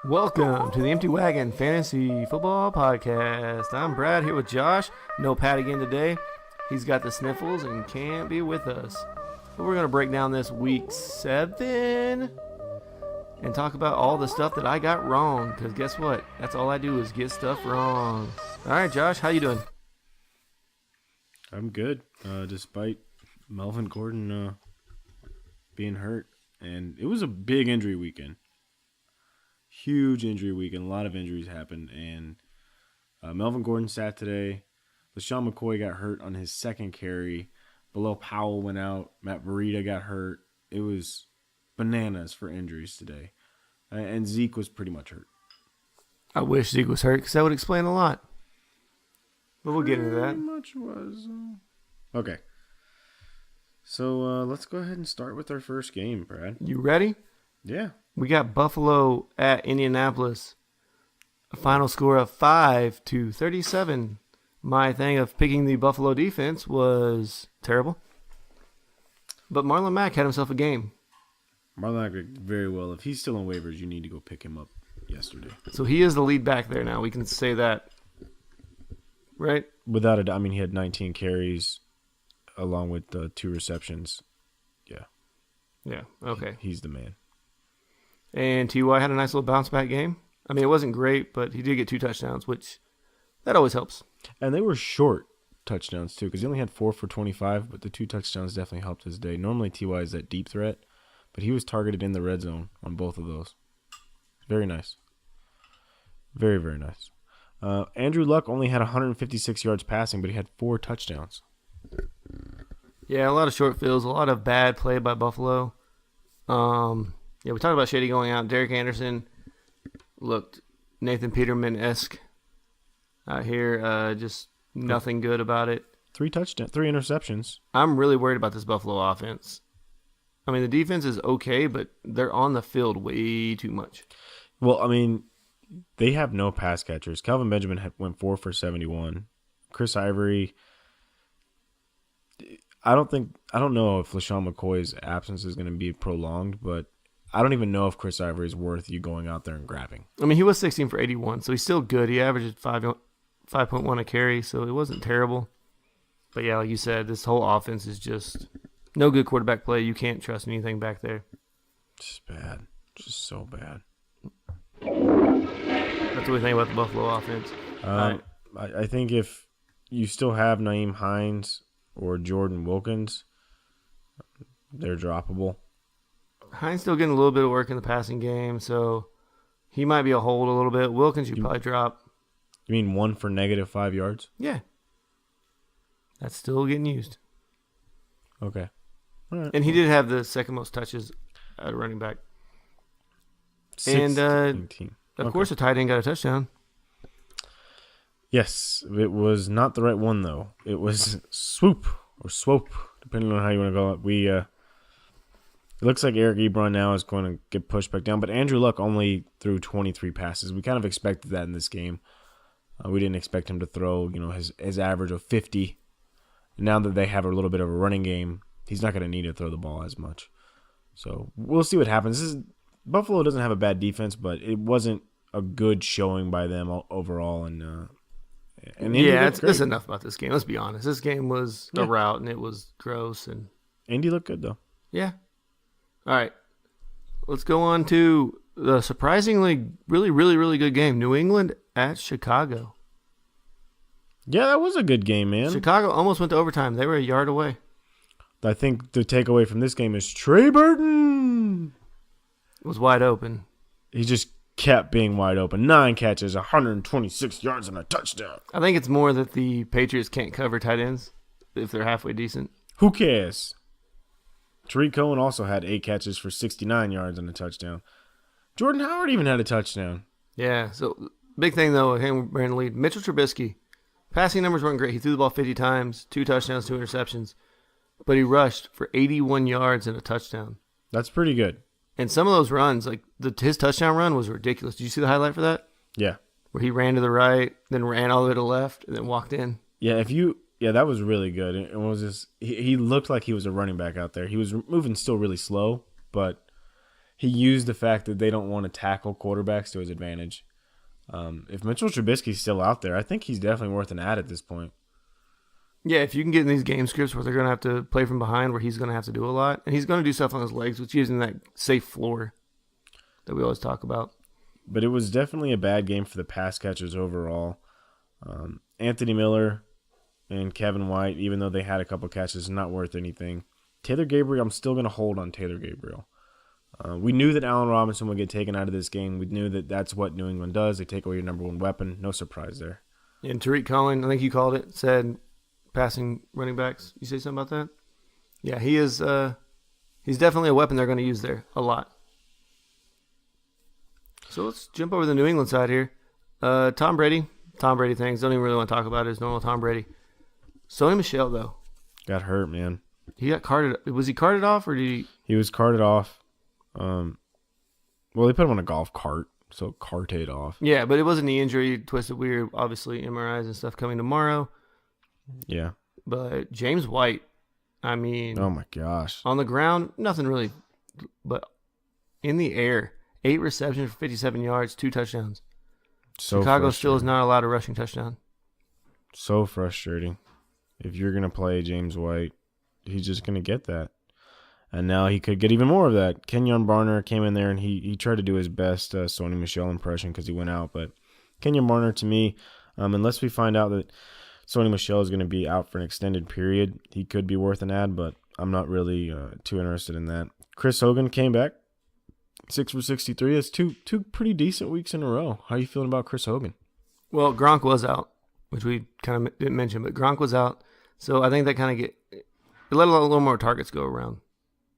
Welcome to the Empty Wagon Fantasy Football Podcast. I'm Brad here with Josh. No Pat again today. He's got the sniffles and can't be with us. But we're going to break down this week 7 and talk about all the stuff that I got wrong. Because guess what? That's all I do is get stuff wrong. All right, Josh, how you doing? I'm good, despite Melvin Gordon being hurt. And it was a big injury weekend. Huge injury weekend. A lot of injuries happened. And Melvin Gordon sat today. LeSean McCoy got hurt on his second carry. Bilal Powell went out. Matt Breida got hurt. It was bananas for injuries today. And Zeke was pretty much hurt. I wish Zeke was hurt because that would explain a lot. But we'll get into that. Pretty much was. Okay. So let's go ahead and start with our first game, Brad. You ready? Yeah. We got Buffalo at Indianapolis. A final score of 5-37. My thing of picking the Buffalo defense was terrible. But Marlon Mack had himself a game. Marlon Mack did very well. If he's still on waivers, you need to go pick him up yesterday. So he is the lead back there now. We can say that. Right? Without it, I mean, he had 19 carries along with 2 receptions. Yeah. Yeah, okay. He's the man. And T.Y. had a nice little bounce back game. I mean, it wasn't great, but he did get 2 touchdowns, which that always helps. And they were short touchdowns, too, because he only had 4 for 25, but the 2 touchdowns definitely helped his day. Normally, T.Y. is that deep threat, but he was targeted in the red zone on both of those. Very nice. Very, very nice. Andrew Luck only had 156 yards passing, but he had 4 touchdowns. Yeah, a lot of short fields, a lot of bad play by Buffalo. Yeah, we talked about Shady going out. Derek Anderson looked Nathan Peterman-esque out here. Just nothing good about it. 3 interceptions. I'm really worried about this Buffalo offense. I mean, the defense is okay, but they're on the field way too much. Well, I mean, they have no pass catchers. Calvin Benjamin went 4 for 71. Chris Ivory. I don't know if LeSean McCoy's absence is going to be prolonged, but I don't even know if Chris Ivory is worth you going out there and grabbing. I mean, he was 16 for 81, so he's still good. He averaged 5.1 a carry, so it wasn't terrible. But yeah, like you said, this whole offense is just no good quarterback play. You can't trust anything back there. Just bad. Just so bad. That's what we think about the Buffalo offense. I think if you still have Nyheim Hines or Jordan Wilkins, they're droppable. Hines still getting a little bit of work in the passing game, so he might be a hold a little bit. Wilkins you probably drop. You mean 1 for -5 yards? Yeah. That's still getting used. Okay. All right. And he did have the second most touches at running back. 16. And of course the tight end got a touchdown. Yes, it was not the right one, though. It was swoop or swope, depending on how you want to call it. It looks like Eric Ebron now is going to get pushed back down, but Andrew Luck only threw 23 passes. We kind of expected that in this game. We didn't expect him to throw, his average of 50. Now that they have a little bit of a running game, he's not going to need to throw the ball as much. So we'll see what happens. Buffalo doesn't have a bad defense, but it wasn't a good showing by them overall. And yeah, it's enough about this game. Let's be honest. This game was a rout, and it was gross. And Indy looked good, though. Yeah. All right. Let's go on to the surprisingly really, really, really good game. New England at Chicago. Yeah, that was a good game, man. Chicago almost went to overtime. They were a yard away. I think the takeaway from this game is Trey Burton. It was wide open. He just kept being wide open. 9 catches, 126 yards, and a touchdown. I think it's more that the Patriots can't cover tight ends if they're halfway decent. Who cares? Tariq Cohen also had 8 catches for 69 yards and a touchdown. Jordan Howard even had a touchdown. Yeah, so big thing, though, him ran the lead. Mitchell Trubisky, passing numbers weren't great. He threw the ball 50 times, 2 touchdowns, 2 interceptions. But he rushed for 81 yards and a touchdown. That's pretty good. And some of those runs, like his touchdown run was ridiculous. Did you see the highlight for that? Yeah. Where he ran to the right, then ran all the way to the left, and then walked in. Yeah, that was really good. It was just he looked like he was a running back out there. He was moving still really slow, but he used the fact that they don't want to tackle quarterbacks to his advantage. If Mitchell Trubisky's still out there, I think he's definitely worth an ad at this point. Yeah, if you can get in these game scripts where they're going to have to play from behind, where he's going to have to do a lot, and he's going to do stuff on his legs, which gives him that safe floor that we always talk about. But it was definitely a bad game for the pass catchers overall. Anthony Miller and Kevin White, even though they had a couple catches, not worth anything. Taylor Gabriel, I'm still going to hold on Taylor Gabriel. We knew that Allen Robinson would get taken out of this game. We knew that that's what New England does. They take away your number one weapon. No surprise there. And Tariq Cohen, I think you called it, said passing running backs. You say something about that? Yeah, he is. He's definitely a weapon they're going to use there a lot. So let's jump over to the New England side here. Tom Brady things. Don't even really want to talk about it. It's normal Tom Brady. Sony Michel, though. Got hurt, man. He got carted. Was he carted off or did he? He was carted off. Well, they put him on a golf cart, so carted off. Yeah, but it was a knee injury, twisted weird, obviously MRIs and stuff coming tomorrow. Yeah. But James White, I mean. Oh, my gosh. On the ground, nothing really. But in the air, 8 receptions for 57 yards, 2 touchdowns. So Chicago still is not allowed a rushing touchdown. So frustrating. If you're going to play James White, he's just going to get that. And now he could get even more of that. Kenyon Barner came in there and he tried to do his best Sony Michel impression because he went out. But Kenyon Barner, to me, unless we find out that Sony Michel is going to be out for an extended period, he could be worth an ad, but I'm not really too interested in that. Chris Hogan came back, 6 for 63. That's two pretty decent weeks in a row. How are you feeling about Chris Hogan? Well, Gronk was out, which we kind of didn't mention, but Gronk was out. So I think that kind of it let a little more targets go around.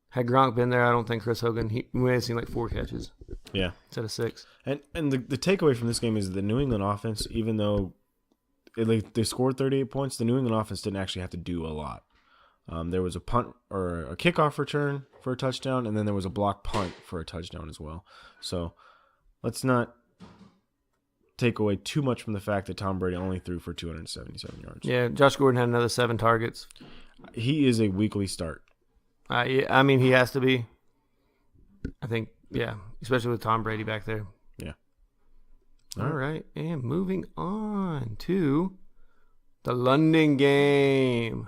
Had Gronk been there, I don't think Chris Hogan, we may have seen like 4 catches. Yeah. Instead of 6. And the takeaway from this game is the New England offense, even though they scored 38 points, the New England offense didn't actually have to do a lot. There was a punt or a kickoff return for a touchdown, and then there was a block punt for a touchdown as well. So let's not take away too much from the fact that Tom Brady only threw for 277 yards. Yeah, Josh Gordon had another 7 targets. He is a weekly start. I mean, he has to be. I think, yeah, especially with Tom Brady back there. Yeah. All right, and moving on to the London game.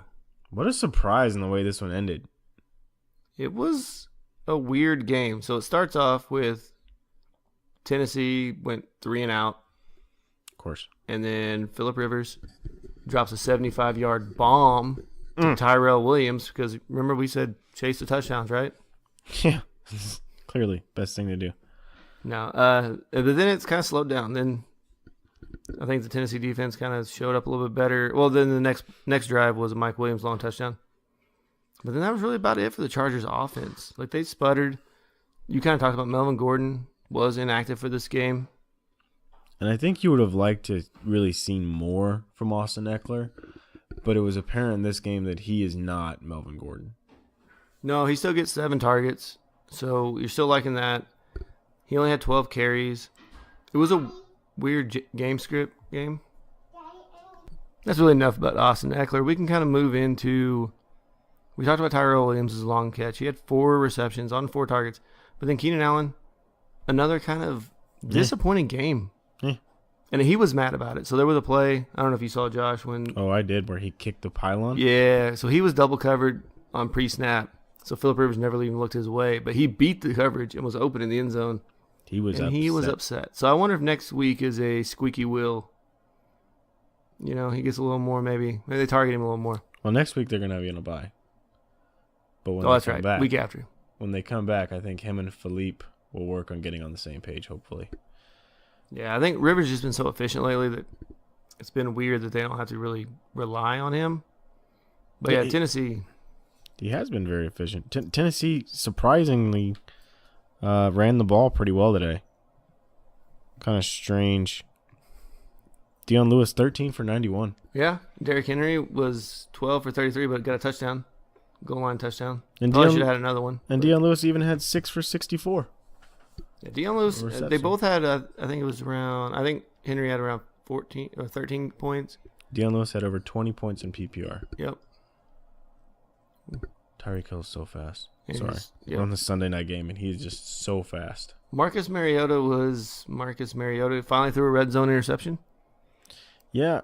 What a surprise in the way this one ended. It was a weird game. So it starts off with Tennessee went 3 and out. Of course. And then Phillip Rivers drops a 75-yard bomb to Tyrell Williams because, remember, we said chase the touchdowns, right? Yeah. Clearly, best thing to do. No, but then it's kind of slowed down. Then I think the Tennessee defense kind of showed up a little bit better. Well, then the next drive was a Mike Williams long touchdown. But then that was really about it for the Chargers offense. Like, they sputtered. You kind of talked about Melvin Gordon was inactive for this game. And I think you would have liked to really seen more from Austin Eckler, but it was apparent in this game that he is not Melvin Gordon. No, he still gets 7 targets, so you're still liking that. He only had 12 carries. It was a weird game script game. That's really enough about Austin Eckler. We can kind of move into... We talked about Tyrell Williams' long catch. He had 4 receptions on 4 targets. But then Keenan Allen, another kind of disappointing game. Yeah. And he was mad about it. So there was a play, I don't know if you saw, Josh, when... Oh, I did, where he kicked the pylon? Yeah, so he was double covered on pre-snap. So Phillip Rivers never even looked his way. But he beat the coverage and was open in the end zone. He was upset. So I wonder if next week is a squeaky wheel. You know, he gets a little more maybe. Maybe they target him a little more. Well, next week they're going to have you on a bye. But when that's right. Back, week after. When they come back, I think him and Philippe will work on getting on the same page, hopefully. Yeah, I think Rivers has been so efficient lately that it's been weird that they don't have to really rely on him. But yeah, Tennessee. He has been very efficient. Tennessee, surprisingly, ran the ball pretty well today. Kind of strange. Dion Lewis, 13 for 91. Yeah, Derrick Henry was 12 for 33, but got a touchdown. Goal line touchdown. And Probably should have had another one. And Dion Lewis even had 6 for 64. Yeah, Dion Lewis, they both had, I think it was around, I think Henry had around 14 or 13 points. Dion Lewis had over 20 points in PPR. Yep. Tyreek Hill's so fast. And Sorry. yeah. We're on the Sunday night game, and he's just so fast. Marcus Mariota was Marcus Mariota. Finally threw a red zone interception. Yeah,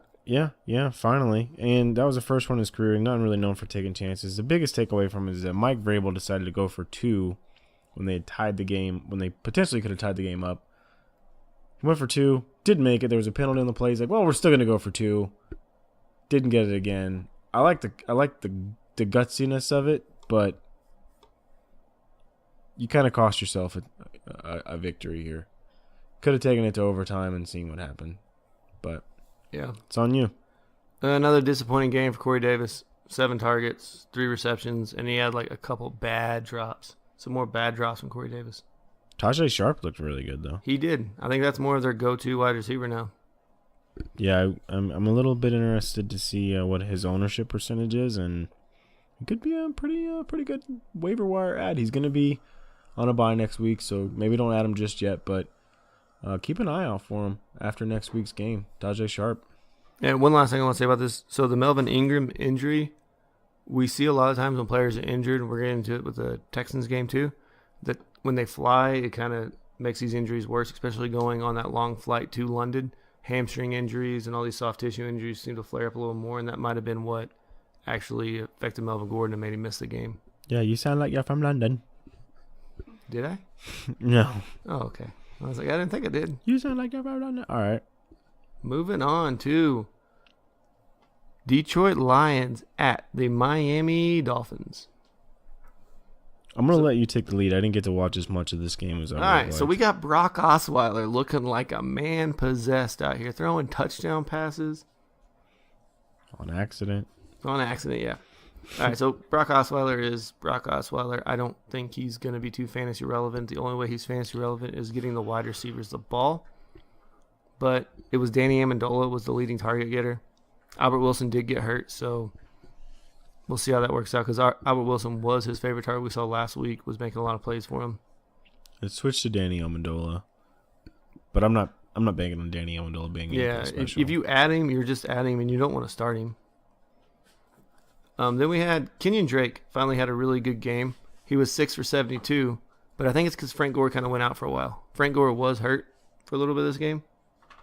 finally. And that was the first one in his career. Not really known for taking chances. The biggest takeaway from it is that Mike Vrabel decided to go for 2 when they had tied the game, when they potentially could have tied the game up. He went for 2, didn't make it. There was a penalty on the play. He's like, well, we're still going to go for 2. Didn't get it again. I like the gutsiness of it, but you kind of cost yourself a victory here. Could have taken it to overtime and seen what happened, but yeah, it's on you. Another disappointing game for Corey Davis. 7 targets, 3 receptions, and he had like a couple bad drops. Some more bad drops from Corey Davis. Tajay Sharp looked really good though. He did. I think that's more of their go-to wide receiver now. Yeah, I'm a little bit interested to see what his ownership percentage is, and it could be a pretty good waiver wire ad. He's going to be on a bye next week, so maybe don't add him just yet, but keep an eye out for him after next week's game. Tajay Sharp. And one last thing I want to say about this. So the Melvin Ingram injury, we see a lot of times when players are injured, and we're getting into it with the Texans game too, that when they fly, it kind of makes these injuries worse, especially going on that long flight to London. Hamstring injuries and all these soft tissue injuries seem to flare up a little more, and that might have been what actually affected Melvin Gordon and made him miss the game. Yeah, you sound like you're from London. Did I? No. Oh, okay. I was like, I didn't think I did. You sound like you're from London. All right. Moving on to Detroit Lions at the Miami Dolphins. I'm going to let you take the lead. I didn't get to watch as much of this game as I would All right, like. so we got Brock Osweiler looking like a man possessed out here, throwing touchdown passes. On accident. On accident, yeah. All right, so Brock Osweiler is Brock Osweiler. I don't think he's going to be too fantasy relevant. The only way he's fantasy relevant is getting the wide receivers the ball. But it was Danny Amendola was the leading target getter. Albert Wilson did get hurt, so we'll see how that works out because Albert Wilson was his favorite target we saw last week, was making a lot of plays for him. It switched to Danny Amendola. But I'm not banking on Danny Amendola being if you add him, you're just adding him and you don't want to start him. Then we had Kenyon Drake finally had a really good game. He was 6 for 72, but I think it's because Frank Gore kind of went out for a while. Frank Gore was hurt for a little bit of this game.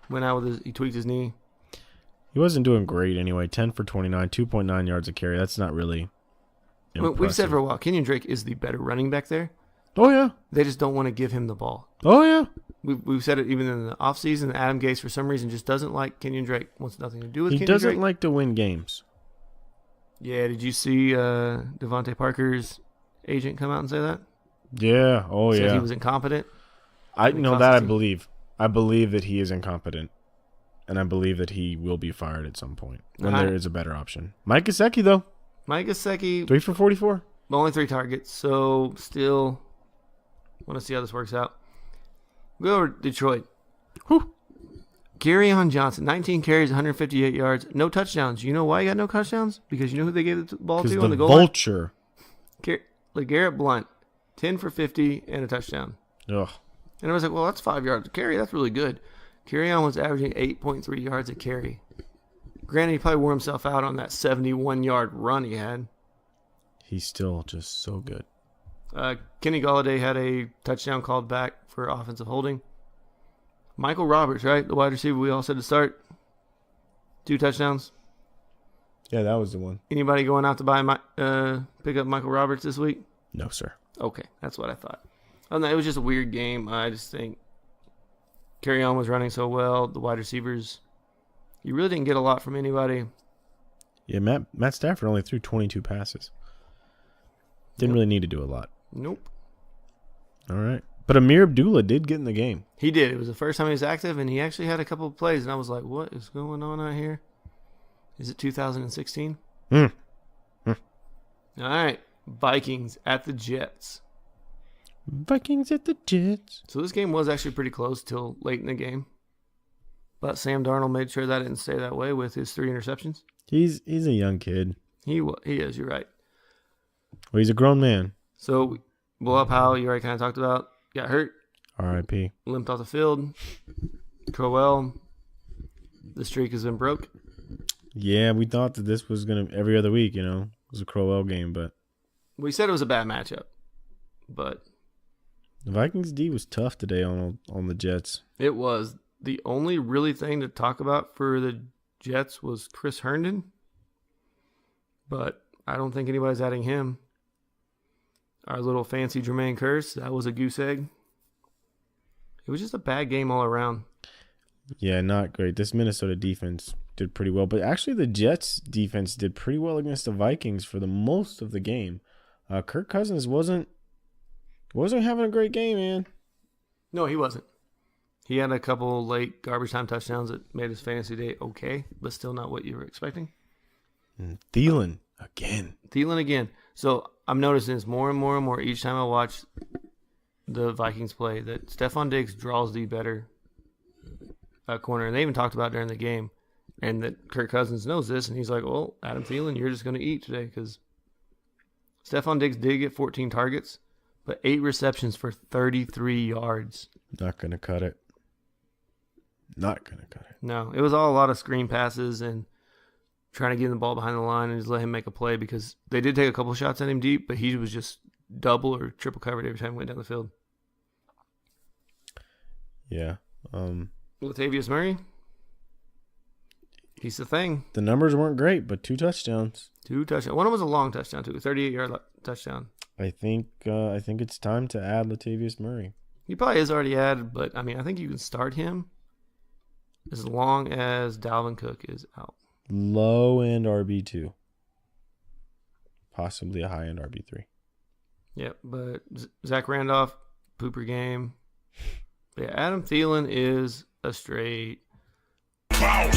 Went out with he tweaked his knee. He wasn't doing great anyway. 10 for 29, 2.9 yards a carry. That's not really impressive. We've said for a while, Kenyon Drake is the better running back there. Oh, yeah. They just don't want to give him the ball. Oh, yeah. We've said it even in the offseason. Adam Gase, for some reason, just doesn't like Kenyon Drake. Wants nothing to do with Kenyon Drake. He doesn't like to win games. Yeah, did you see Devontae Parker's agent come out and say that? Yeah. Oh, Said yeah. he was incompetent. I believe. I believe that he is incompetent, and I believe that he will be fired at some point when there is a better option. Mike Gesicki, though. Mike Gesicki. 3 for 44. Only 3 targets, so still want to see how this works out. Go over to Detroit. Whew. Kerryon Johnson, 19 carries, 158 yards, no touchdowns. You know why he got no touchdowns? Because you know who they gave the ball to on the goal line? Vulture. LeGarrette Blount, 10 for 50 and a touchdown. Ugh. And I was like, well, that's 5 yards a carry. That's really good. Kerryon was averaging 8.3 yards a carry. Granted, he probably wore himself out on that 71-yard run he had. He's still just so good. Kenny Golladay had a touchdown called back for offensive holding. Michael Roberts, right? The wide receiver we all said to start. 2 touchdowns. Yeah, that was the one. Anybody going out to pick up Michael Roberts this week? No, sir. Okay, that's what I thought. It was just a weird game. I just think Kerryon was running so well. The wide receivers, you really didn't get a lot from anybody. Yeah, Matt Stafford only threw 22 passes. Didn't really need to do a lot. Nope. All right. But Amir Abdullah did get in the game. He did. It was the first time he was active, and he actually had a couple of plays, and I was like, what is going on out here? Is it 2016? All right. Vikings at the Jets. Vikings at the Jets. So this game was actually pretty close till late in the game. But Sam Darnold made sure that didn't stay that way with his 3 interceptions. He's a young kid. He is, you're right. Well, he's a grown man. So, Bilal Powell, you already kind of talked about, got hurt. R.I.P. Limped off the field. Crowell, the streak has been broke. Yeah, we thought that this was going to, every other week, it was a Crowell game, but. We said it was a bad matchup, but The Vikings D was tough today on the Jets. it was. The only really thing to talk about for the Jets was Chris Herndon, but I don't think anybody's adding him. Our little fancy Jermaine Kearse, that was a goose egg. It was just a bad game all around. Yeah, not great. This Minnesota defense did pretty well, but actually the Jets defense did pretty well against the Vikings for the most of the game. Kirk Cousins wasn't having a great game, man. No, he wasn't. He had a couple late garbage time touchdowns that made his fantasy day okay, but still not what you were expecting. And Thielen again. So I'm noticing this more and more and more each time I watch the Vikings play that Stephon Diggs draws the better corner. And they even talked about it during the game. And that Kirk Cousins knows this. And he's like, well, Adam Thielen, you're just going to eat today. Because Stephon Diggs did get 14 targets, but 8 receptions for 33 yards. Not going to cut it. No, it was all a lot of screen passes and trying to get the ball behind the line and just let him make a play because they did take a couple shots at him deep, but he was just double or triple covered every time he went down the field. Yeah. Latavius Murray, he's the thing. The numbers weren't great, but 2 touchdowns. 2 touchdowns. One of them was a long touchdown too, 38-yard touchdown. I think it's time to add Latavius Murray. He probably is already added, but I mean, I think you can start him as long as Dalvin Cook is out. Low end RB2. Possibly a high end RB3. Yep, but Zach Randolph, pooper game. But yeah, Adam Thielen is a straight foul.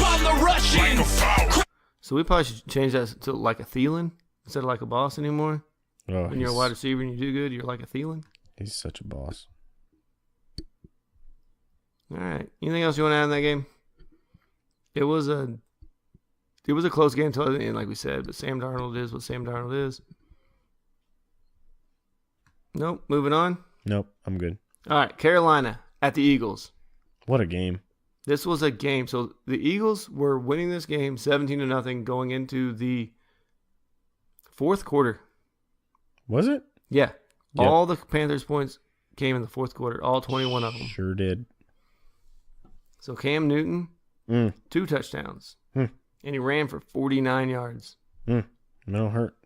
So we probably should change that to like a Thielen instead of like a boss anymore. Oh, when you're a wide receiver and you do good, you're like a Thielen. He's such a boss. All right. Anything else you want to add in that game? It was a close game until the end, like we said, but Sam Darnold is what Sam Darnold is. Nope. Moving on. Nope, I'm good. All right. Carolina at the Eagles. What a game. This was a game. So the Eagles were winning this game 17-0 going into the fourth quarter. Was it? Yeah. Yep. All the Panthers points came in the fourth quarter, all 21 of them. Sure did. So Cam Newton, 2 touchdowns. And he ran for 49 yards. No hurt.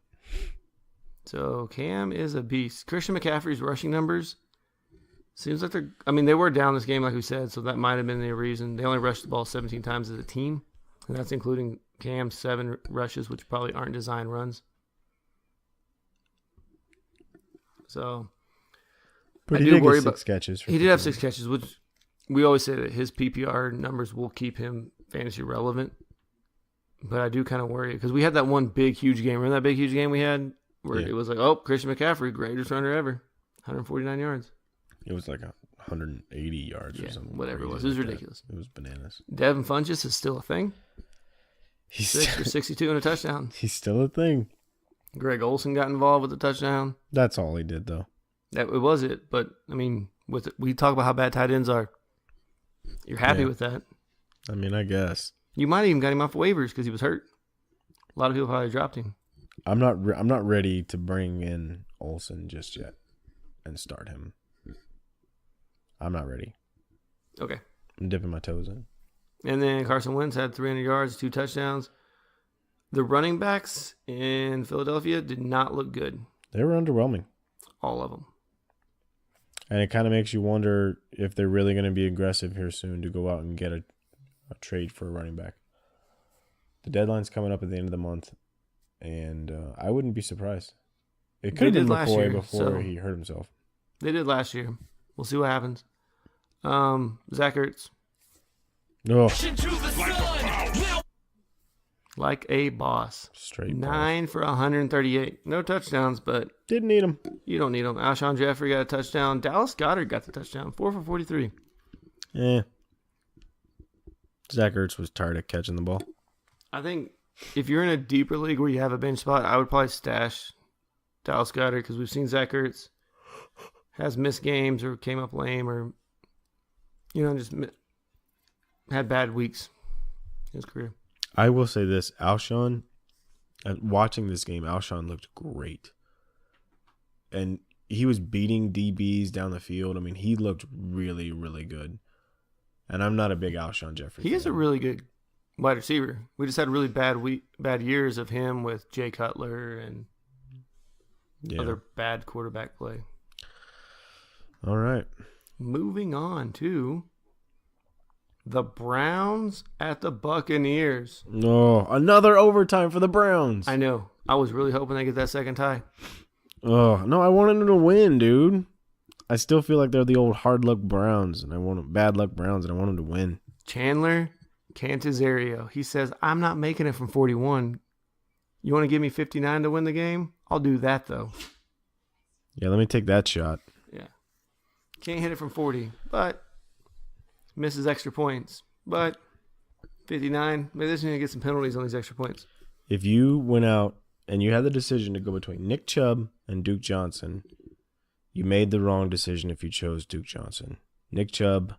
So Cam is a beast. Christian McCaffrey's rushing numbers seems like they were down this game, like we said, so that might have been the reason. They only rushed the ball 17 times as a team, and that's including Cam's 7 rushes, which probably aren't design runs. So But I he do did worry get 6 about catches. He did have 6 catches, which we always say that his PPR numbers will keep him fantasy relevant. But I do kind of worry because we had that one big, huge game. Remember that big, huge game we had where it was like, oh, Christian McCaffrey, greatest runner ever, 149 yards. It was like 180 yards or something. Whatever it was. It was ridiculous. It was bananas. Devin Funchess is still a thing. He's 6 for 62 and a touchdown. He's still a thing. Greg Olsen got involved with the touchdown. That's all he did, though. It was it. But, I mean, we talk about how bad tight ends are. You're happy with that. I mean, I guess. You might have even got him off waivers because he was hurt. A lot of people probably dropped him. I'm not ready to bring in Olsen just yet and start him. I'm not ready. Okay. I'm dipping my toes in. And then Carson Wentz had 300 yards, 2 touchdowns. The running backs in Philadelphia did not look good. They were underwhelming. All of them. And it kind of makes you wonder if they're really going to be aggressive here soon to go out and get a trade for a running back. The deadline's coming up at the end of the month, and I wouldn't be surprised. It could have been before he hurt himself. They did last year. We'll see what happens. Zach Ertz. No. Like a boss. Straight 9 for 138. No touchdowns, but didn't need him. You don't need him. Alshon Jeffrey got a touchdown. Dallas Goedert got the touchdown. 4 for 43. Zach Ertz was tired of catching the ball. I think if you're in a deeper league where you have a bench spot, I would probably stash Dallas Goedert because we've seen Zach Ertz has missed games or came up lame or, just had bad weeks in his career. I will say this. Alshon, watching this game, Alshon looked great. and he was beating DBs down the field. I mean, he looked really, really good. And I'm not a big Alshon Jeffrey He fan. is a really good wide receiver. We just had really bad years of him with Jay Cutler and other bad quarterback play. All right. Moving on to the Browns at the Buccaneers. Oh, another overtime for the Browns. I know. I was really hoping they get that second tie. Oh, no, I wanted them to win, dude. I still feel like they're the old hard luck Browns, and I want bad luck Browns, and I want them to win. Chandler Cantizario. He says, I'm not making it from 41. You want to give me 59 to win the game? I'll do that, though. Yeah, let me take that shot. Yeah. Can't hit it from 40, but misses extra points. But 59, maybe they're going to get some penalties on these extra points. If you went out and you had the decision to go between Nick Chubb and Duke Johnson, you made the wrong decision if you chose Duke Johnson. Nick Chubb,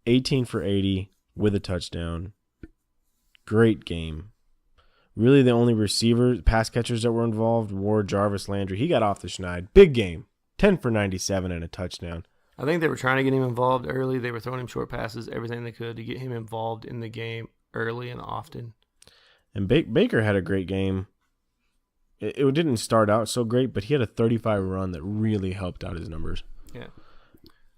18 for 80 with a touchdown. Great game. Really the only receivers, pass catchers that were involved were Jarvis Landry. He got off the schneid. Big game. 10 for 97 and a touchdown. I think they were trying to get him involved early. They were throwing him short passes, everything they could to get him involved in the game early and often. And Baker had a great game. It didn't start out so great, but he had a 35 run that really helped out his numbers. Yeah.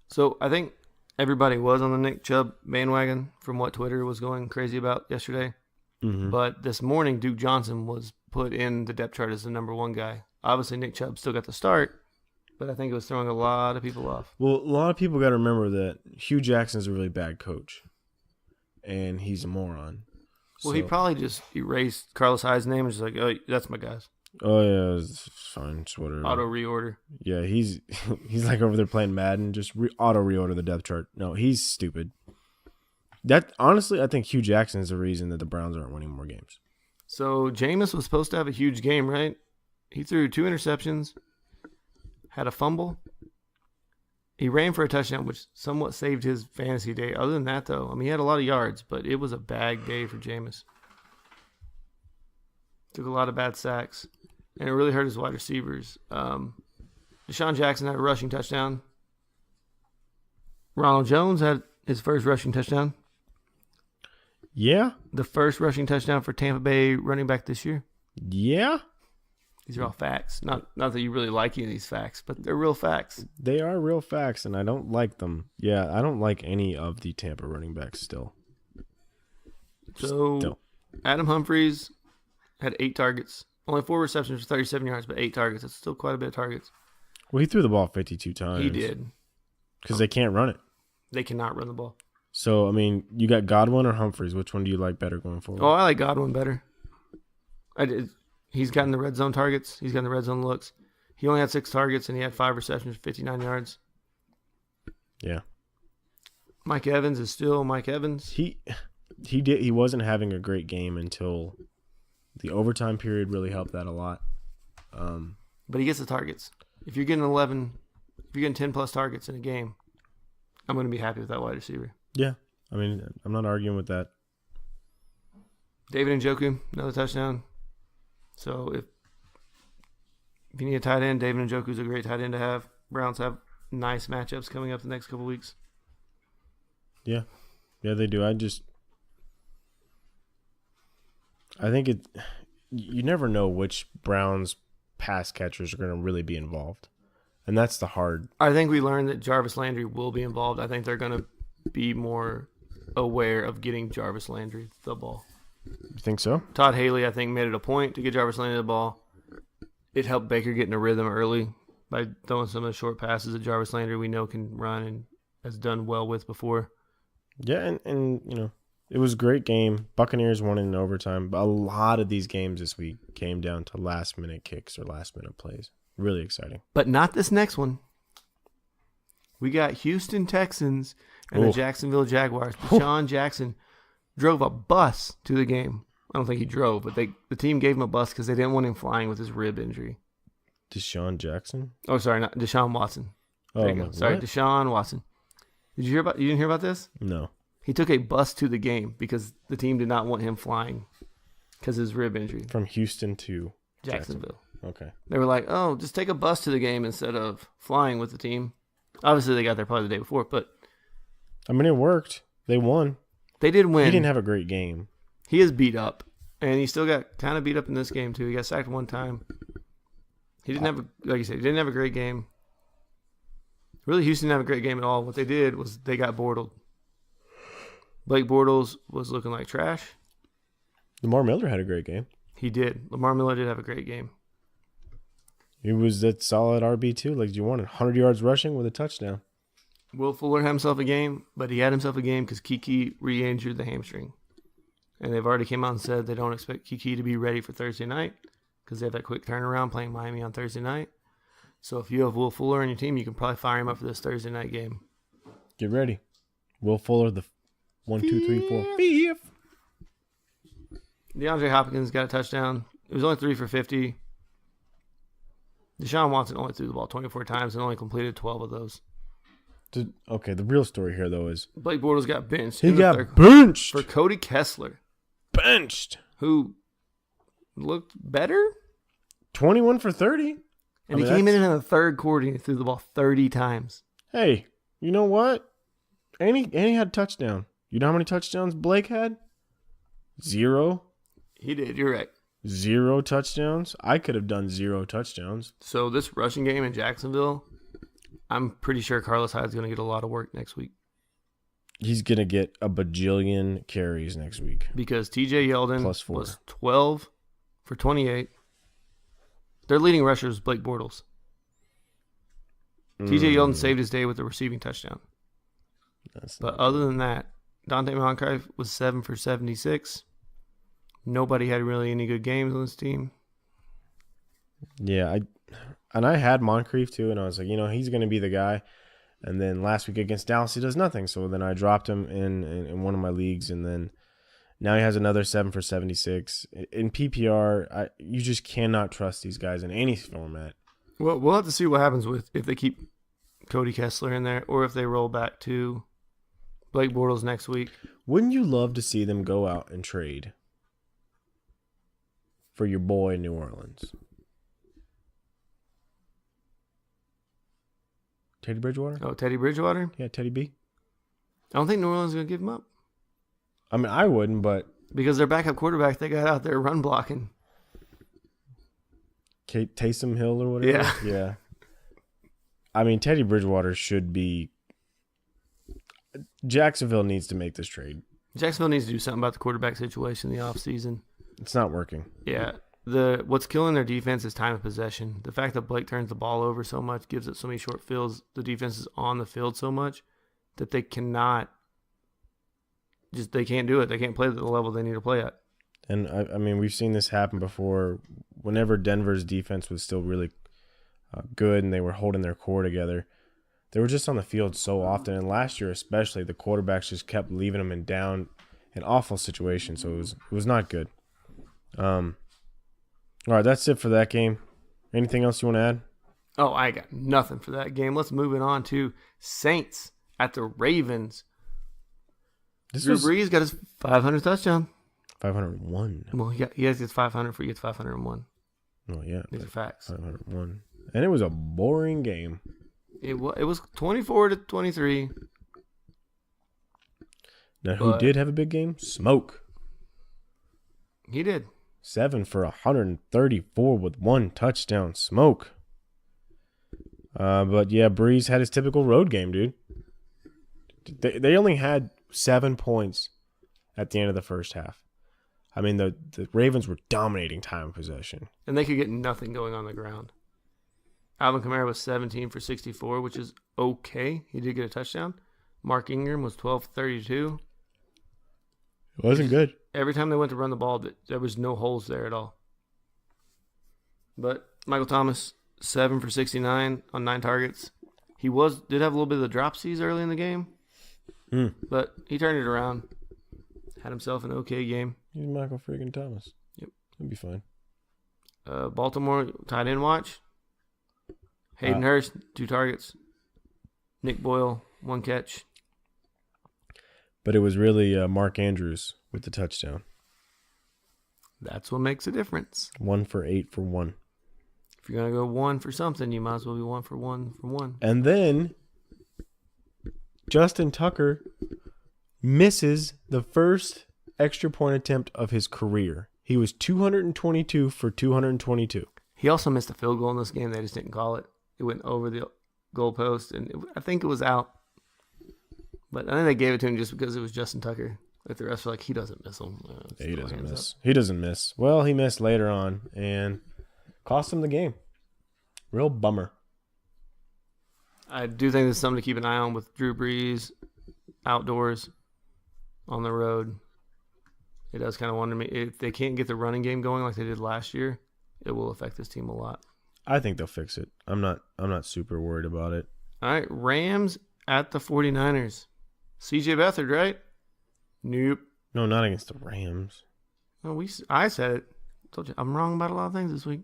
So I think everybody was on the Nick Chubb bandwagon from what Twitter was going crazy about yesterday. Mm-hmm. But this morning, Duke Johnson was put in the depth chart as the number one guy. Obviously, Nick Chubb still got the start, but I think it was throwing a lot of people off. Well, a lot of people got to remember that Hugh Jackson's a really bad coach, and he's a moron. Well, he probably just erased Carlos Hyde's name and just like, oh, that's my guys. Oh yeah, it's fine, it's whatever. Auto reorder. Yeah, he's like over there playing Madden, just auto reorder the depth chart. No, he's stupid. That honestly, I think Hugh Jackson is the reason that the Browns aren't winning more games. So Jameis was supposed to have a huge game, right? He threw 2 interceptions, had a fumble. He ran for a touchdown, which somewhat saved his fantasy day. Other than that, though, I mean, he had a lot of yards, but it was a bad day for Jameis. Took a lot of bad sacks, and it really hurt his wide receivers. Deshaun Jackson had a rushing touchdown. Ronald Jones had his first rushing touchdown. Yeah, The first rushing touchdown for Tampa Bay running back this year. yeah, These are all facts. Not that you really like any of these facts, but they're real facts. they are real facts, and I don't like them. Yeah, I don't like any of the Tampa running backs still. So Still. Adam Humphries had 8 targets. Only 4 receptions for 37 yards, but 8 targets. That's still quite a bit of targets. Well, he threw the ball 52 times. He did. Because they can't run it. They cannot run the ball. So, I mean, you got Godwin or Humphries. Which one do you like better going forward? Oh, I like Godwin better. He's gotten the red zone targets. He's gotten the red zone looks. He only had 6 targets, and he had 5 receptions for 59 yards. Yeah. Mike Evans is still Mike Evans. He wasn't having a great game until the overtime period really helped that a lot. But he gets the targets. If you're getting 11, if you're getting 10-plus targets in a game, I'm going to be happy with that wide receiver. Yeah. I mean, I'm not arguing with that. David Njoku, another touchdown. So if you need a tight end, David Njoku's a great tight end to have. Browns have nice matchups coming up the next couple weeks. Yeah. Yeah, they do. I think you never know which Browns pass catchers are going to really be involved. And that's the hard. I think we learned that Jarvis Landry will be involved. I think they're going to be more aware of getting Jarvis Landry the ball. You think so? Todd Haley, I think, made it a point to get Jarvis Landry the ball. It helped Baker get in a rhythm early by throwing some of the short passes that Jarvis Landry we know can run and has done well with before. Yeah, and you know, it was a great game. Buccaneers won in overtime. But a lot of these games this week came down to last-minute kicks or last-minute plays. Really exciting. But not this next one. We got Houston Texans and the Jacksonville Jaguars. Deshaun Jackson drove a bus to the game. I don't think he drove, but the team gave him a bus because they didn't want him flying with his rib injury. Deshaun Jackson? Oh, sorry, not Deshaun Watson. Oh, There you go. what? Sorry, Deshaun Watson. You didn't hear about this? No. He took a bus to the game because the team did not want him flying because of his rib injury. From Houston to Jacksonville. Okay. They were like, oh, just take a bus to the game instead of flying with the team. Obviously, they got there probably the day before, but I mean, it worked. They won. they did win. He didn't have a great game. He is beat up, and he still got kind of beat up in this game too. He got sacked one time. He didn't have, like you said, he didn't have a great game. Really, Houston didn't have a great game at all. What they did was they got Bortled. Blake Bortles was looking like trash. Lamar Miller had a great game. He did. Lamar Miller did have a great game. He was that solid RB too, like you wanted. 100 yards rushing with a touchdown. Will Fuller had himself a game, but he had himself a game because Kiki re-injured the hamstring. And they've already came out and said they don't expect Kiki to be ready for Thursday night because they have that quick turnaround playing Miami on Thursday night. So if you have Will Fuller on your team, you can probably fire him up for this Thursday night game. Get ready. Will Fuller, the 1, 2, 3, 4, 5. DeAndre Hopkins got a touchdown. It was only 3 for 50. Deshaun Watson only threw the ball 24 times and only completed 12 of those. Okay, the real story here, though, is Blake Bortles got benched. he got benched. For Cody Kessler, Benched. who looked better. 21 for 30. And he came in the third quarter and he threw the ball 30 times. Hey, you know what? And he had a touchdown. You know how many touchdowns Blake had? 0. He did. You're right. 0 touchdowns. I could have done 0 touchdowns. So this rushing game in Jacksonville, I'm pretty sure Carlos Hyde's going to get a lot of work next week. He's going to get a bajillion carries next week. Because TJ Yeldon +4. was 12 for 28. Their leading rusher is Blake Bortles. TJ Yeldon saved his day with a receiving touchdown. But other than that, Dante Moncrief was 7 for 76. Nobody had really any good games on this team. Yeah, I had Moncrief too, and I was like, he's going to be the guy. And then last week against Dallas, he does nothing. So then I dropped him in one of my leagues, and then now he has another 7 for 76. In PPR, you just cannot trust these guys in any format. Well, we'll have to see what happens with if they keep Cody Kessler in there or if they roll back to Blake Bortles next week. Wouldn't you love to see them go out and trade for your boy in New Orleans? Teddy Bridgewater? Oh, Teddy Bridgewater? Yeah, Teddy B. I don't think New Orleans is going to give him up. I mean, I wouldn't, but Because their backup quarterback they got out there run blocking. Taysom Hill or whatever? Yeah. Yeah. I mean, Teddy Bridgewater should be... Jacksonville needs to make this trade. Jacksonville needs to do something about the quarterback situation in the offseason. It's not working. Yeah. What's killing their defense is time of possession. The fact that Blake turns the ball over so much, gives it so many short fields, the defense is on the field so much that they cannot they can't do it. They can't play at the level they need to play at. And, I mean, we've seen this happen before. Whenever Denver's defense was still really good and they were holding their core together, they were just on the field so often. And last year especially, the quarterbacks just kept leaving them in awful situations. So it was not good. All right, that's it for that game. Anything else you want to add? Oh, I got nothing for that game. Let's move it on to Saints at the Ravens. Drew Brees got his 500th touchdown. 501. Well, he has his 500 for he gets 501. Oh, yeah. These are facts. 501. And it was a boring game. It was 24-23. Now, who did have a big game? Smoke. He did. 7 for 134 with 1 touchdown. Smoke. But yeah, Breeze had his typical road game, dude. They only had 7 points at the end of the first half. I mean, the Ravens were dominating time of possession. And they could get nothing going on the ground. Alvin Kamara was 17 for 64, which is okay. He did get a touchdown. Mark Ingram was 12 for 32. It wasn't good. Every time they went to run the ball, there was no holes there at all. But Michael Thomas, 7 for 69 on 9 targets. He did have a little bit of the dropsies early in the game, but he turned it around. Had himself an okay game. He's Michael freaking Thomas. Yep. He'll be fine. Baltimore tight end watch. Hayden Hurst, 2 targets. Nick Boyle, 1 catch. But it was really Mark Andrews with the touchdown. That's what makes a difference. 1 for 8 for 1. you're going to go one for something, you might as well be one for one. And then Justin Tucker misses the first extra point attempt of his career. He was 222 for 222. He also missed a field goal in this game. They just didn't call it. It went over the goalpost, and I think it was out. But I think they gave it to him just because it was Justin Tucker. Like the rest were like, he doesn't miss them. Yeah, he doesn't miss. He doesn't miss. Well, he missed later on and cost him the game. Real bummer. I do think there's something to keep an eye on with Drew Brees outdoors on the road. It does kind of wonder me if they can't get the running game going like they did last year, it will affect this team a lot. I think they'll fix it. I'm not super worried about it. All right, Rams at the 49ers. CJ Beathard, right? Nope. No, not against the Rams. No, I said it. Told you I'm wrong about a lot of things this week.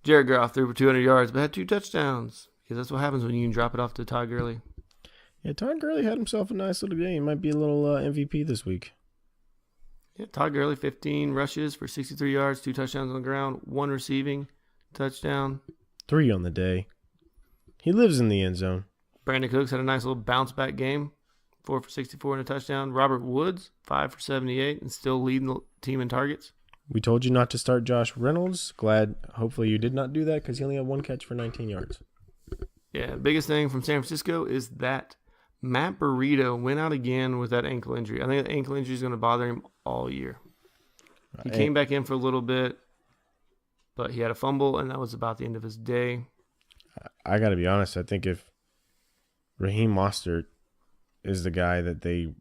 Jared Goff threw for 200 yards, but had 2 touchdowns. Because that's what happens when you can drop it off to Todd Gurley. Yeah, Todd Gurley had himself a nice little game. He might be a little MVP this week. Yeah, Todd Gurley, 15 rushes for 63 yards, 2 touchdowns on the ground, 1 receiving touchdown. 3 on the day. He lives in the end zone. Brandon Cooks had a nice little bounce back game, 4 for 64 and a touchdown. Robert Woods, 5 for 78 and still leading the team in targets. We told you not to start Josh Reynolds. Hopefully you did not do that because he only had 1 catch for 19 yards. Yeah, biggest thing from San Francisco is that Matt Burrito went out again with that ankle injury. I think the ankle injury is going to bother him all year. He came back in for a little bit, but he had a fumble, and that was about the end of his day. I got to be honest. I think if Raheem Mostert is the guy that they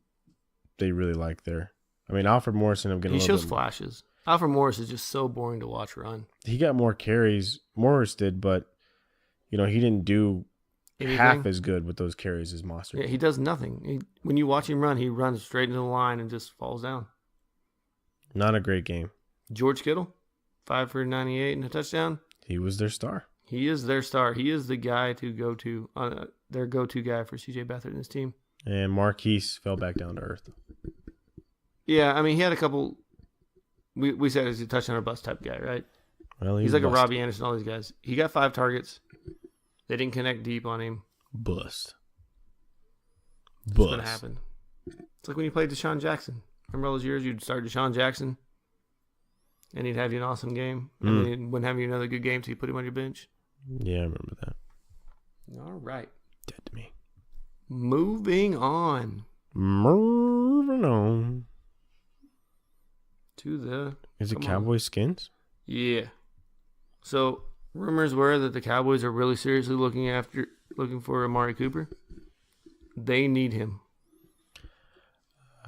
really like there. I mean, Alfred Morrison. He shows flashes. Alfred Morris is just so boring to watch run. He got more carries. Morris did, but he didn't do half as good with those carries as Mostert. Yeah, he does nothing. When you watch him run, he runs straight into the line and just falls down. Not a great game. George Kittle, 5 for 98 and a touchdown. He was their star. He is their star. He is the guy to go to, their go-to guy for CJ Beathard in his team. And Marquise fell back down to earth. Yeah, I mean, he had a couple. We said he's a touchdown or bust type guy, right? Well, he's like a Robbie Anderson, all these guys. He got 5 targets. They didn't connect deep on him. Bust. It's going to happen. It's like when you played Deshaun Jackson. Remember all those years you'd start Deshaun Jackson, and he'd have you an awesome game, and then he wouldn't have you another good game until you put him on your bench? Yeah, I remember that. All right. Dead to me. Moving on. To the... Is it Cowboy Skins? Yeah. So, rumors were that the Cowboys are really seriously looking for Amari Cooper. They need him.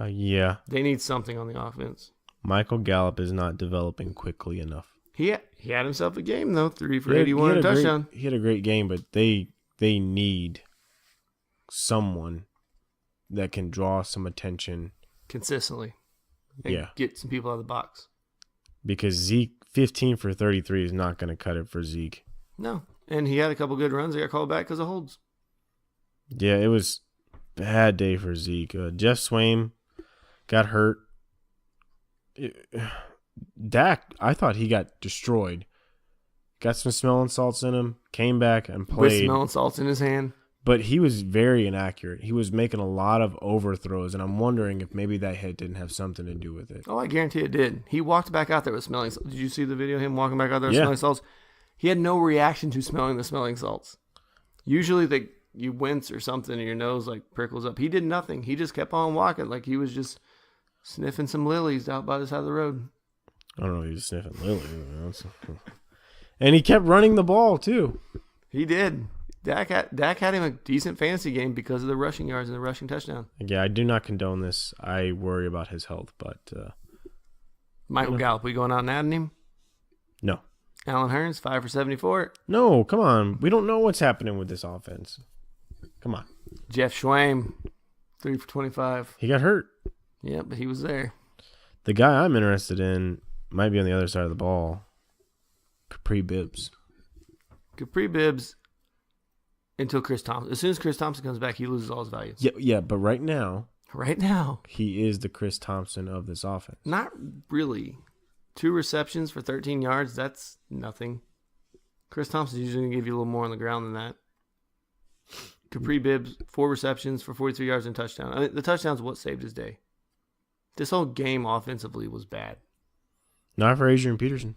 Yeah. They need something on the offense. Michael Gallup is not developing quickly enough. He had himself a game, though. 3 for 81 and a touchdown. He had a great game, but they need someone that can draw some attention. Consistently. And get some people out of the box. Because Zeke, 15 for 33 is not going to cut it for Zeke. No. And he had a couple good runs. They got called back because of holds. Yeah, it was a bad day for Zeke. Jeff Swaim got hurt. Dak, I thought he got destroyed. Got some smelling salts in him. Came back and played. With smelling salts in his hand. But he was very inaccurate. He was making a lot of overthrows, and I'm wondering if maybe that hit didn't have something to do with it. Oh, I guarantee it did. He walked back out there with smelling salts. Did you see the video of him walking back out there with smelling salts? He had no reaction to smelling the smelling salts. Usually you wince or something and your nose like prickles up. He did nothing. He just kept on walking like he was just sniffing some lilies out by the side of the road. I don't know if he was sniffing lilies. And he kept running the ball, too. He did. Dak had him a decent fantasy game because of the rushing yards and the rushing touchdown. Yeah, I do not condone this. I worry about his health, but... Michael Gallup, we going out and adding him? No. Allen Hurns, 5 for 74. No, come on. We don't know what's happening with this offense. Come on. Jeff Schwaim, 3 for 25. He got hurt. Yeah, but he was there. The guy I'm interested in might be on the other side of the ball. Capri Bibbs. Capri Bibbs... Until Chris Thompson. As soon as Chris Thompson comes back, he loses all his value. Yeah, but right now, he is the Chris Thompson of this offense. Not really. 2 receptions for 13 yards, that's nothing. Chris Thompson's usually going to give you a little more on the ground than that. Capri Bibbs, 4 receptions for 43 yards and touchdown. I mean, the touchdown's what saved his day. This whole game offensively was bad. Not for Adrian Peterson.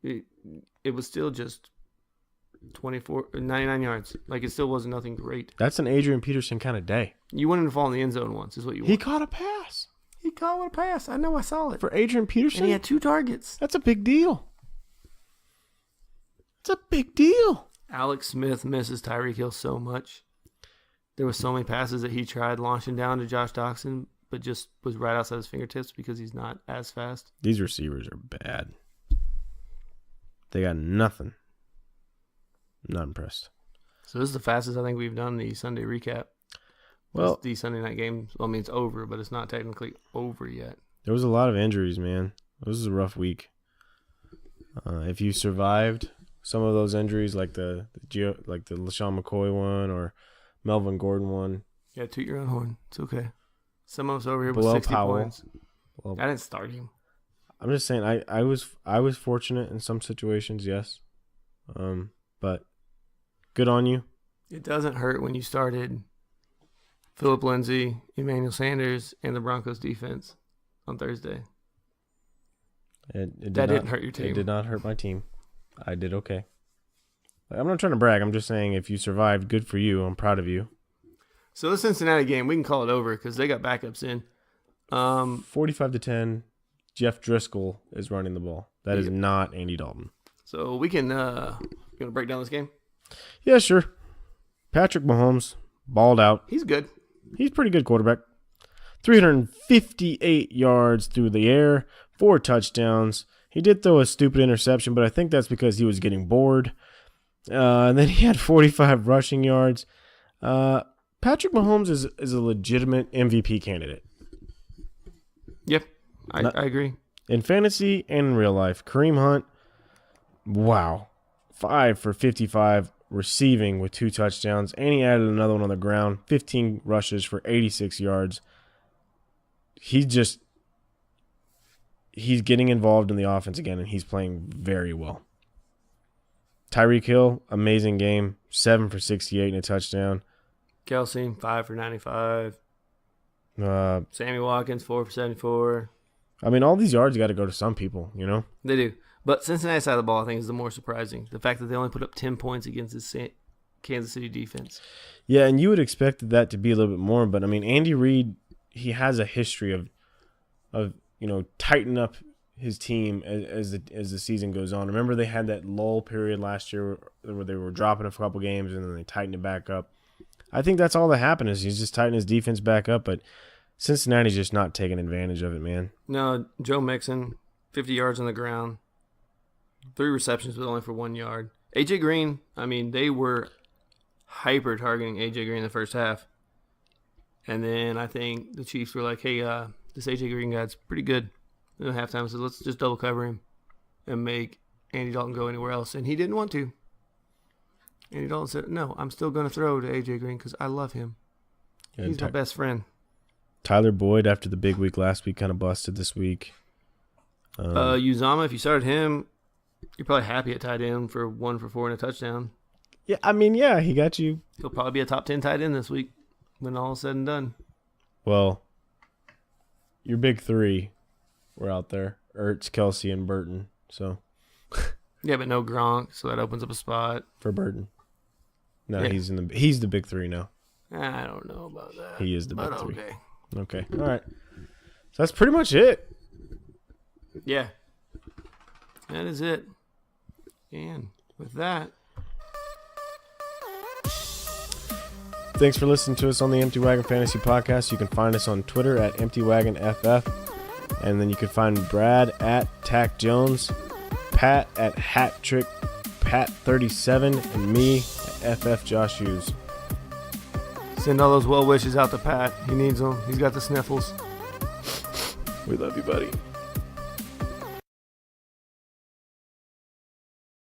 It was still just 99 yards. Like, it still wasn't nothing great. That's an Adrian Peterson kind of day. You wanted to fall in the end zone once, is what you want. He caught a pass. He caught a pass. I know, I saw it. For Adrian Peterson? And he had 2 targets. That's a big deal. It's a big deal. Alex Smith misses Tyreek Hill so much. There were so many passes that he tried launching down to Josh Doxson, but just was right outside his fingertips because he's not as fast. These receivers are bad. They got nothing. Not impressed. So this is the fastest I think we've done the Sunday recap. Well, the Sunday night game, I mean, it's over, but it's not technically over yet. There was a lot of injuries, man. This was a rough week. If you survived some of those injuries, like the LaShawn McCoy one or Melvin Gordon one. Yeah, toot your own horn. It's okay. Some of us over here Bilal with 60 Powell. points. I didn't start him. I'm just saying, I was fortunate in some situations, yes. But good on you. It doesn't hurt when you started Phillip Lindsay, Emmanuel Sanders, and the Broncos defense on Thursday. That didn't hurt your team. It did not hurt my team. I did okay. I'm not trying to brag. I'm just saying if you survived, good for you. I'm proud of you. So the Cincinnati game, we can call it over because they got backups in. 45-10. Jeff Driscoll is running the ball. That is not Andy Dalton. So we can you want to break down this game? Yeah, sure. Patrick Mahomes balled out. He's good. He's a pretty good quarterback. 358 yards through the air, 4 touchdowns. He did throw a stupid interception, but I think that's because he was getting bored. And then he had 45 rushing yards. Patrick Mahomes is a legitimate MVP candidate. Yep, I agree. In fantasy and in real life. Kareem Hunt, wow. 5 for 55 receiving with 2 touchdowns. And he added another one on the ground. 15 rushes for 86 yards. He's getting involved in the offense again, and he's playing very well. Tyreek Hill, amazing game. 7 for 68 and a touchdown. Kelsey, 5 for 95. Sammy Watkins, 4 for 74. I mean, all these yards got to go to some people, you know? They do. But Cincinnati's side of the ball, I think, is the more surprising. The fact that they only put up 10 points against this Kansas City defense. Yeah, and you would expect that to be a little bit more. But, I mean, Andy Reid, he has a history of tightening up his team as the season goes on. Remember they had that lull period last year where they were dropping a couple games and then they tightened it back up. I think that's all that happened is he's just tightening his defense back up, but Cincinnati's just not taking advantage of it, man. No, Joe Mixon, 50 yards on the ground, 3 receptions but only for 1 yard. A.J. Green, I mean, they were hyper targeting A.J. Green in the first half. And then I think the Chiefs were like, hey, this A.J. Green guy's pretty good. And at halftime, so let's just double cover him and make Andy Dalton go anywhere else. And he didn't want to. Andy Dalton said, no, I'm still going to throw to A.J. Green because I love him. Yeah, he's my best friend. Tyler Boyd, after the big week last week, kind of busted this week. Uzama, if you started him, you're probably happy at tight end for 1 for 4 and a touchdown. Yeah, I mean, yeah, he got you. He'll probably be a top 10 tight end this week when all is said and done. Well, your big 3 were out there. Ertz, Kelsey, and Burton. So yeah, but no Gronk, so that opens up a spot. For Burton. No, yeah. He's the big 3 now. I don't know about that. He is the big 3. Okay. Okay. All right. So that's pretty much it. Yeah. That is it. And with that, thanks for listening to us on the Empty Wagon Fantasy Podcast. You can find us on Twitter at EmptyWagonFF. And then you can find Brad at Tack Jones, Pat at HatTrick Pat 37, and me at FF Josh Hughes. Send all those well wishes out to Pat. He needs them. He's got the sniffles. We love you, buddy.